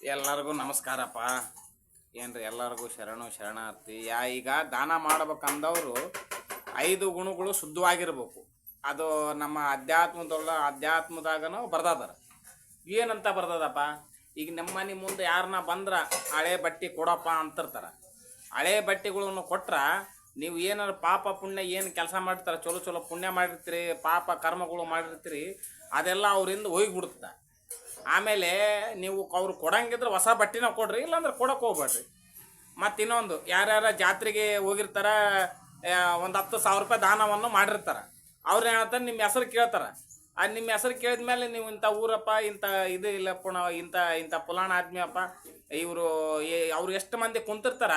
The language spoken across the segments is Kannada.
ಎಲ್ಲರಿಗೂ ನಮಸ್ಕಾರಪ್ಪ. ಏನ್ರಿ ಎಲ್ಲರಿಗೂ ಶರಣಾರ್ಥಿ. ಈಗ ದಾನ ಮಾಡ್ಬೇಕಂದವರು 5 ಗುಣಗಳು ಶುದ್ಧವಾಗಿರ್ಬೇಕು. ಅದು ನಮ್ಮ ಅಧ್ಯಾತ್ಮದಾಗನೂ ಬರ್ದಾದಾರ. ಏನಂತ ಬರ್ದದಪ್ಪ, ಈಗ ನಮ್ಮ ಮನೆ ಮುಂದೆ ಯಾರನ್ನ ಬಂದ್ರೆ ಹಳೆ ಬಟ್ಟೆ ಕೊಡಪ್ಪ ಅಂತಿರ್ತಾರ. ಹಳೆ ಬಟ್ಟೆಗಳನ್ನು ಕೊಟ್ರೆ ನೀವು ಏನಾರು ಪಾಪ ಪುಣ್ಯ ಏನು ಕೆಲಸ ಮಾಡಿರ್ತಾರೆ, ಚಲೋ ಚಲೋ ಪುಣ್ಯ ಮಾಡಿರ್ತೀರಿ, ಪಾಪ ಕರ್ಮಗಳು ಮಾಡಿರ್ತೀರಿ, ಅದೆಲ್ಲ ಅವರಿಂದ ಹೋಗಿಬಿಡುತ್ತೆ. ಆಮೇಲೆ ನೀವು ಅವ್ರು ಕೊಡಂಗಿದ್ರೆ ಹೊಸ ಬಟ್ಟೆನ ಕೊಡ್ರಿ, ಇಲ್ಲಾಂದ್ರೆ ಕೊಡಕ್ಕೆ ಹೋಗ್ಬೇಡ್ರಿ. ಮತ್ತು ಇನ್ನೊಂದು, ಯಾರ್ಯಾರ ಜಾತ್ರೆಗೆ ಹೋಗಿರ್ತಾರ, ಒಂದು 10,000 ರೂಪಾಯಿ ದಾನವನ್ನು ಮಾಡಿರ್ತಾರೆ. ಅವ್ರು ಹೇಳ್ತಾರೆ, ನಿಮ್ಮ ಹೆಸರು ಕೇಳ್ತಾರೆ. ಅದು ನಿಮ್ಮ ಹೆಸರು ಕೇಳಿದ ಮೇಲೆ ನೀವು ಇಂಥ ಊರಪ್ಪ, ಇಂಥ ಇದು ಇಲ್ಲ ಇಂಥ ಪುಲಾಣ ಆದ್ಮಿ ಅಪ್ಪ, ಇವರು ಅವ್ರು ಎಷ್ಟು ಮಂದಿ ಕುಂತಿರ್ತಾರ,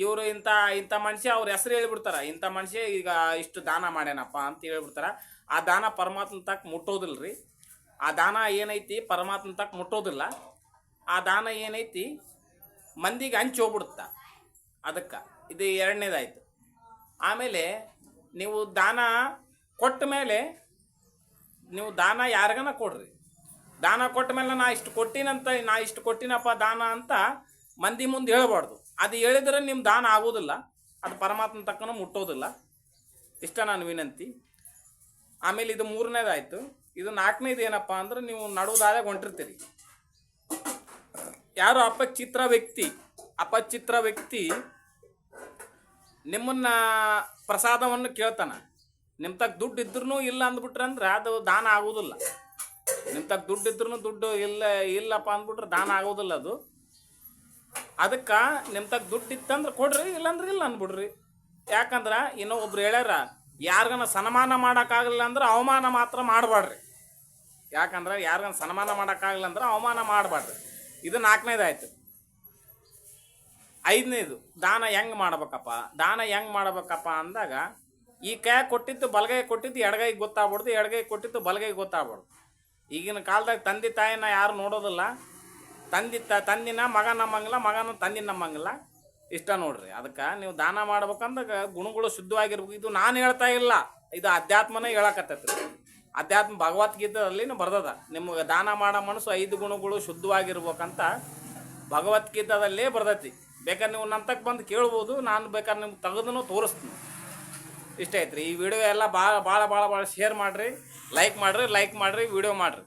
ಇವರು ಇಂಥ ಮನುಷ್ಯ ಅವ್ರ ಹೆಸರು ಹೇಳ್ಬಿಡ್ತಾರೆ. ಇಂಥ ಮನುಷ್ಯ ಈಗ ಇಷ್ಟು ದಾನ ಮಾಡ್ಯಾನಪ್ಪ ಅಂತ ಹೇಳ್ಬಿಡ್ತಾರೆ. ಆ ದಾನ ಪರಮಾತ್ಮ ತಕ್ಕ ಮುಟ್ಟೋದಿಲ್ಲ ರೀ. ಆ ದಾನ ಏನೈತಿ ಪರಮಾತ್ಮ ತಕ್ಕ ಮುಟ್ಟೋದಿಲ್ಲ. ಆ ದಾನ ಏನೈತಿ ಮಂದಿಗೆ ಹಂಚಿ ಹೋಗ್ಬಿಡುತ್ತ. ಅದಕ್ಕೆ ಇದು ಎರಡನೇದಾಯ್ತು. ಆಮೇಲೆ ನೀವು ದಾನ ಕೊಟ್ಟ ಮೇಲೆ ನೀವು ದಾನ ಯಾರಿಗನ ಕೊಡ್ರಿ. ದಾನ ಕೊಟ್ಟ ಮೇಲೆ ನಾ ಇಷ್ಟು ಕೊಟ್ಟಿನಪ್ಪ ದಾನ ಅಂತ ಮಂದಿ ಮುಂದೆ ಹೇಳ್ಬಾರ್ದು. ಅದು ಹೇಳಿದ್ರೆ ನಿಮ್ಮ ದಾನ ಆಗೋದಿಲ್ಲ, ಅದು ಪರಮಾತ್ಮ ತಕ್ಕನೂ ಮುಟ್ಟೋದಿಲ್ಲ. ಇಷ್ಟ ನಾನು ವಿನಂತಿ. ಆಮೇಲೆ ಇದು 3ನೇದಾಯ್ತು. ಇದು 4ನೇದು ಏನಪ್ಪ ಅಂದ್ರೆ, ನೀವು ನಡುವುದಾದಾಗ ಹೊಂಟಿರ್ತೀರಿ, ಯಾರು ಅಪಚಿತ್ರ ವ್ಯಕ್ತಿ ನಿಮ್ಮನ್ನ ಪ್ರಸಾದವನ್ನು ಕೇಳ್ತಾನ. ನಿಮ್ಮ ತಕ್ಕ ದುಡ್ಡು ಇದ್ರೂ ಇಲ್ಲ ಅಂದ್ಬಿಟ್ರೆ ಅಂದ್ರೆ ಅದು ದಾನ ಆಗೋದಿಲ್ಲ. ನಿಮ್ಮ ತಕ್ಕ ದುಡ್ಡು ಇದ್ರೂ ದುಡ್ಡು ಇಲ್ಲಪ್ಪ ಅಂದ್ಬಿಟ್ರೆ ದಾನ ಆಗೋದಿಲ್ಲ ಅದು. ಅದಕ್ಕೆ ನಿಮ್ಮ ತಕ್ಕ ದುಡ್ಡು ಇತ್ತಂದ್ರೆ ಕೊಡ್ರಿ, ಇಲ್ಲಾಂದ್ರೆ ಇಲ್ಲ ಅಂದ್ಬಿಡ್ರಿ. ಯಾಕಂದ್ರೆ ಇನ್ನೊಬ್ರು ಹೇಳ್ಯಾರ, ಯಾರಿಗನ ಸನ್ಮಾನ ಮಾಡೋಕ್ಕಾಗಲಿಲ್ಲ ಅಂದ್ರೆ ಅವಮಾನ ಮಾತ್ರ ಮಾಡಬೇಡ್ರಿ. ಯಾಕಂದ್ರೆ ಯಾರಿಗನ ಸನ್ಮಾನ ಮಾಡೋಕ್ಕಾಗಲಿಲ್ಲ ಅಂದ್ರೆ ಅವಮಾನ ಮಾಡಬೇಡ್ರಿ. ಇದು 4ನೇದಾಯ್ತು. 5ನೇದು, ದಾನ ಹೆಂಗೆ ಮಾಡ್ಬೇಕಪ್ಪ ಅಂದಾಗ, ಈ ಕೈ ಕೊಟ್ಟಿದ್ದು ಬಲಗೈ ಕೊಟ್ಟಿದ್ದು ಎಡಗೈಗೆ ಗೊತ್ತಾಗ್ಬಿಡ್ದು, ಎಡಗೈ ಕೊಟ್ಟಿದ್ದು ಬಲಗೈಗೆ ಗೊತ್ತಾಗ್ಬಾರ್ದು. ಈಗಿನ ಕಾಲದಾಗ ತಂದೆ ತಾಯಿನ ಯಾರು ನೋಡೋದಿಲ್ಲ. ತಂದಿನ ಮಗ ನಮ್ಮಂಗಿಲ್ಲ, ಮಗನ ತಂದಿ ನಮ್ಮಂಗಿಲ್ಲ. ಇಷ್ಟ ನೋಡ್ರಿ. ಅದಕ್ಕೆ ನೀವು ದಾನ ಮಾಡ್ಬೇಕಂದಾಗ ಗುಣಗಳು ಶುದ್ಧವಾಗಿರ್ಬೇಕು. ಇದು ನಾನು ಹೇಳ್ತಾ ಇಲ್ಲ, ಇದು ಅಧ್ಯಾತ್ಮನೇ ಹೇಳಕತ್ತೈತ್ರಿ. ಅಧ್ಯಾತ್ಮ ಭಗವದ್ಗೀತೆಯಲ್ಲಿ ಬರ್ತದ. ನಿಮ್ಗೆ ದಾನ ಮಾಡೋ ಮನಸ್ಸು 5 ಗುಣಗಳು ಶುದ್ಧವಾಗಿರ್ಬೇಕಂತ ಭಗವದ್ಗೀತದಲ್ಲೇ ಬರ್ತೈತಿ. ಬೇಕಾದ್ರೆ ನೀವು ನನ್ನ ತಕ್ಕ ಬಂದು ಕೇಳ್ಬೋದು, ನಾನು ಬೇಕಾದ್ರೆ ನಿಮ್ಗೆ ತೆಗೆದೂ ತೋರಿಸ್ತೀನಿ. ಇಷ್ಟ ಐತ್ರಿ. ಈ ವಿಡಿಯೋ ಎಲ್ಲ ಭಾಳ ಶೇರ್ ಮಾಡಿರಿ, ಲೈಕ್ ಮಾಡಿರಿ, ವಿಡಿಯೋ ಮಾಡಿರಿ.